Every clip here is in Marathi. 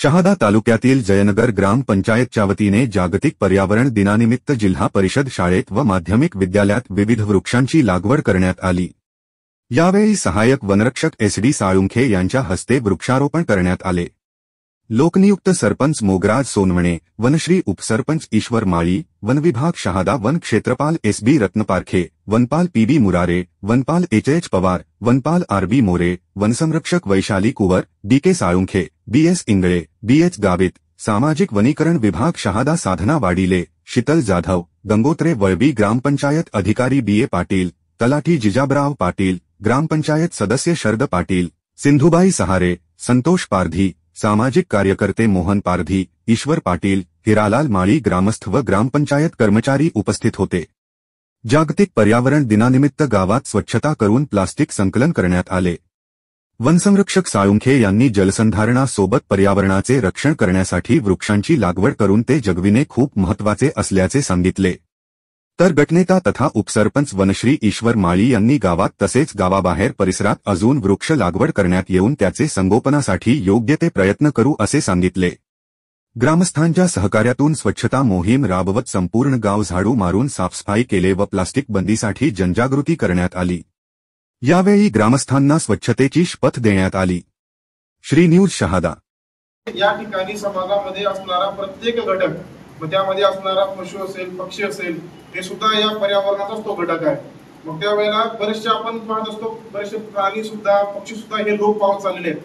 शहादा तालुक्यातील जयनगर ग्रामपंचायतच्या वतीने जागतिक पर्यावरण दिनानिमित्त जिल्हा परिषद शाळेत व माध्यमिक विद्यालयात विविध वृक्षांची लागवड करण्यात आली। यावेळी सहाय्यक वनरक्षक SD साळुंखे यांच्या हस्ते वृक्षारोपण करण्यात आले। लोकनियुक्त सरपंच मोगराज सोनवणे, वनश्री उपसरपंच ईश्वर माळी, वनविभाग शहादा वन क्षेत्रपाल SB रत्नपारखे, वनपाल PB मुरारे, वनपाल HH पवार, वनपाल RB मोरे, वनसंरक्षक Vaishali Kuwar, DK Salunkhe, BS Ingale, BH Gavit, सामाजिक वनीकरण विभाग शहादा साधना वाडिले, शीतल जाधव, गंगोत्रे वळवी, ग्रामपंचायत अधिकारी BA पाटील, तलाठी जिजाबराव पाटील, ग्रामपंचायत सदस्य शरद पाटील, सिंधुबाई सहारे, संतोष पारधी, सामाजिक कार्यकर्ते मोहन पारधी, ईश्वर पाटील, हिरालाल माळी, ग्रामस्थ व ग्रामपंचायत कर्मचारी उपस्थित होते। जागतिक पर्यावरण दिनानिमित्त गावात स्वच्छता करून प्लास्टिक संकलन करण्यात आले। वनसंरक्षक साळुंखे यांनी जलसंधारणासोबत पर्यावरणाचे रक्षण करण्यासाठी वृक्षांची लागवड करून ते जगविणे खूप महत्त्वाचे असल्याचे सांगितले। तर गटनेता तथा उपसरपंच वनश्री ईश्वर माळी यांनी गावात तसेच गावाबाहेर परिसरात अजून वृक्ष लागवड करण्यात येऊन त्याचे संगोपनासाठी योग्य ते प्रयत्न करू असे सांगितले। ग्रामस्थांच्या सहकार्यातून स्वच्छता मोहीम राबवत संपूर्ण गाव झाडू मारून साफसफाई केले व प्लास्टिक बंदीसाठी जनजागृती करण्यात आली। यावेळी ग्रामस्थांना स्वच्छतेची शपथ देण्यात आली। श्री न्यूज शहादा। या ठिकाणी समाजामध्ये असणारा प्रत्येक घटक, त्यामध्ये असणारा पशु असेल, पक्षी असेल, हे सुद्धा या पर्यावरणाचाच तो घटक आहे। मग त्यावेळेला बरेचसे आपण पाहत असतो, बरेचसे प्राणी सुद्धा, पक्षी सुद्धा हे लोप पावत चाललेले आहेत।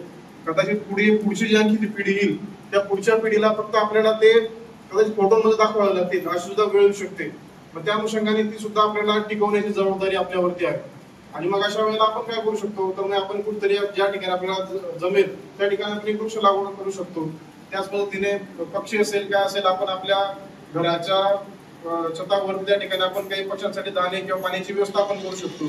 कदाचित पुढची जी आणखी पिढी येईल त्या पुढच्या पिढीला फक्त आपल्याला ते कदाचित फोटोमध्ये दाखवायला लागतील अशी सुद्धा वेळ येऊ शकते। मग त्या अनुषंगाने ती सुद्धा आपल्याला टिकवण्याची जबाबदारी आपल्यावरती आहे। आणि मग अशा वेळेला आपण काय करू शकतो, तर आपण कुठेतरी ज्या ठिकाणी आपल्याला जमेल त्या ठिकाणी आपण वृक्ष लागवड करू शकतो। त्याच पद्धतीने पक्षी असेल, काय असेल, आपण आपल्या घराच्या छतावर त्या ठिकाणी आपण काही पक्ष्यांसाठी दाणे किंवा पाण्याची व्यवस्था आपण करू शकतो।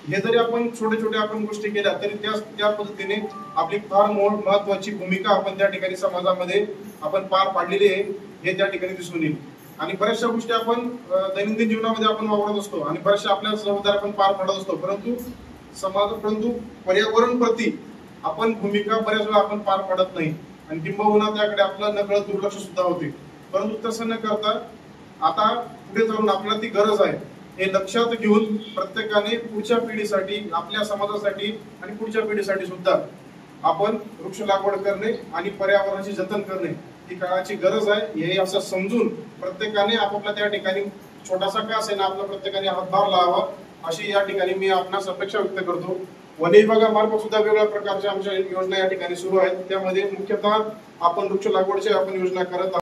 हे जरी आपण छोटे छोटे आपण गोष्टी केल्या तरी त्या पद्धतीने आपली फार महत्वाची भूमिका आपण त्या ठिकाणी समाजामध्ये आपण पार पाडलेली आहे, हे त्या ठिकाणी दिसून येईल। आणि बऱ्याचशा गोष्टी आपण दैनंदिन जीवनामध्ये आपण वापरत असतो आणि बऱ्याचशा आपल्या जबाबदाऱ्या आपण पार पाडत असतो, परंतु पर्यावरण प्रती आपण भूमिका बऱ्याच वेळा आपण पार पाडत नाही आणि किंबहुना त्याकडे आपलं नकळत दुर्लक्ष सुद्धा होते। परंतु तसं न करता आता पुढे जाऊन आपल्याला ती गरज आहे हे लक्षात घेऊन प्रत्येकाने पुढच्या पिढीसाठी, आपल्या समाजासाठी आणि पुढच्या पिढीसाठी सुद्धा आपण वृक्ष लागवड करणे आणि पर्यावरणाचे जतन करणे ही काळाची गरज आहे, हे असं समजून प्रत्येकाने आपापल्या त्या ठिकाणी छोटासा का असेल आपला प्रत्येकाने हातभार लावावा अशी या ठिकाणी मी आपणास अपेक्षा व्यक्त करतो। वन विभागामार्फत सुद्धा वेगवेगळ्या प्रकारच्या आमच्या योजना या ठिकाणी सुरू आहेत, त्यामध्ये मुख्यतः आपण वृक्ष लागवडच्या आपण योजना करत